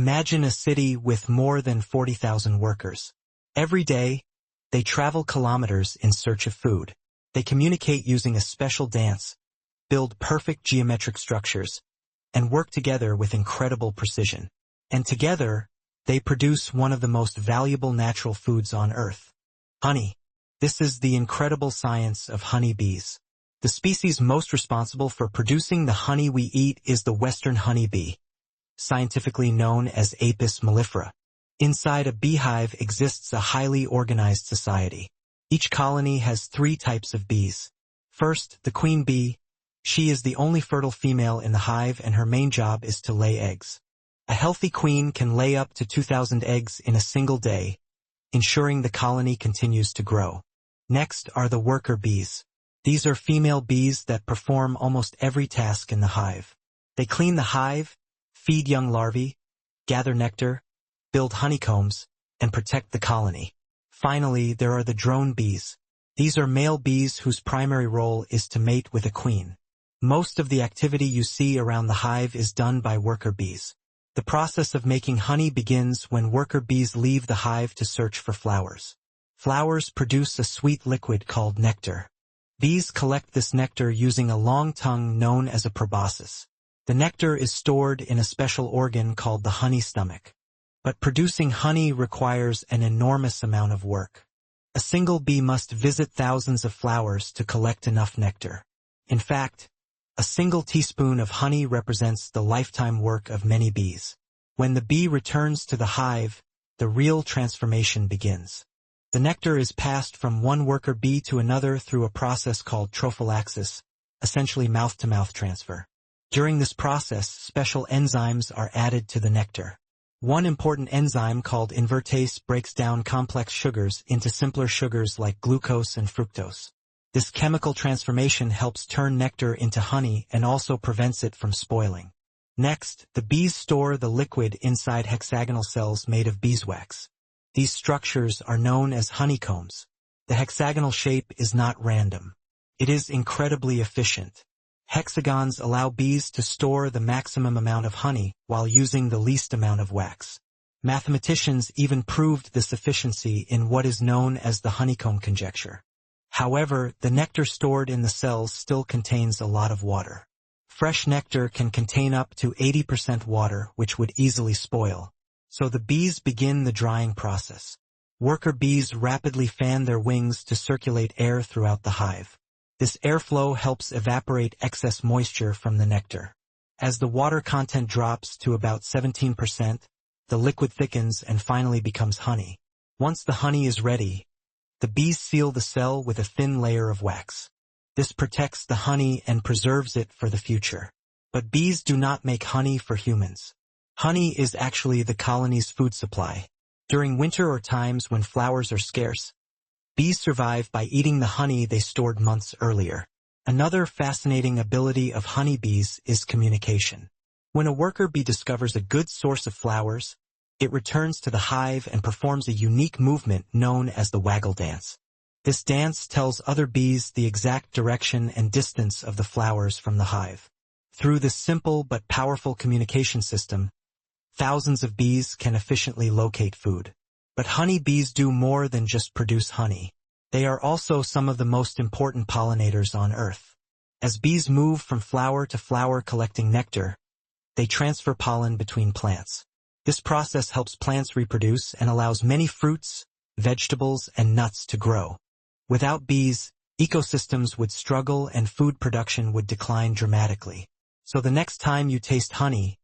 Imagine a city with more than 40,000 workers. Every day, they travel kilometers in search of food. They communicate using a special dance, build perfect geometric structures, and work together with incredible precision. And together, they produce one of the most valuable natural foods on Earth: honey. This is the incredible science of honeybees. The species most responsible for producing the honey we eat is the western honeybee, scientifically known as Apis mellifera. Inside a beehive exists a highly organized society. Each colony has 3 types of bees. First, the queen bee. She is the only fertile female in the hive, and her main job is to lay eggs. A healthy queen can lay up to 2,000 eggs in a single day, ensuring the colony continues to grow. Next are the worker bees. These are female bees that perform almost every task in the hive. They clean the hive, feed young larvae, gather nectar, build honeycombs, and protect the colony. Finally, there are the drone bees. These are male bees whose primary role is to mate with a queen. Most of the activity you see around the hive is done by worker bees. The process of making honey begins when worker bees leave the hive to search for flowers. Flowers produce a sweet liquid called nectar. Bees collect this nectar using a long tongue known as a proboscis. The nectar is stored in a special organ called the honey stomach. But producing honey requires an enormous amount of work. A single bee must visit thousands of flowers to collect enough nectar. In fact, a single teaspoon of honey represents the lifetime work of many bees. When the bee returns to the hive, the real transformation begins. The nectar is passed from one worker bee to another through a process called trophallaxis, essentially mouth-to-mouth transfer. During this process, special enzymes are added to the nectar. One important enzyme called invertase breaks down complex sugars into simpler sugars like glucose and fructose. This chemical transformation helps turn nectar into honey and also prevents it from spoiling. Next, the bees store the liquid inside hexagonal cells made of beeswax. These structures are known as honeycombs. The hexagonal shape is not random. It is incredibly efficient. Hexagons allow bees to store the maximum amount of honey while using the least amount of wax. Mathematicians even proved this efficiency in what is known as the honeycomb conjecture. However, the nectar stored in the cells still contains a lot of water. Fresh nectar can contain up to 80% water, which would easily spoil. So the bees begin the drying process. Worker bees rapidly fan their wings to circulate air throughout the hive. This airflow helps evaporate excess moisture from the nectar. As the water content drops to about 17%, the liquid thickens and finally becomes honey. Once the honey is ready, the bees seal the cell with a thin layer of wax. This protects the honey and preserves it for the future. But bees do not make honey for humans. Honey is actually the colony's food supply. During winter or times when flowers are scarce, bees survive by eating the honey they stored months earlier. Another fascinating ability of honeybees is communication. When a worker bee discovers a good source of flowers, it returns to the hive and performs a unique movement known as the waggle dance. This dance tells other bees the exact direction and distance of the flowers from the hive. Through this simple but powerful communication system, thousands of bees can efficiently locate food. But honeybees do more than just produce honey. They are also some of the most important pollinators on Earth. As bees move from flower to flower collecting nectar, they transfer pollen between plants. This process helps plants reproduce and allows many fruits, vegetables, and nuts to grow. Without bees, ecosystems would struggle and food production would decline dramatically. So the next time you taste honey,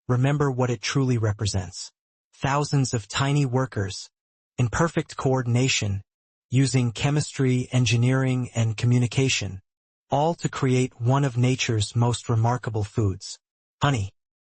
remember what it truly represents. Thousands of tiny workers, in perfect coordination, using chemistry, engineering, and communication, all to create one of nature's most remarkable foods, honey.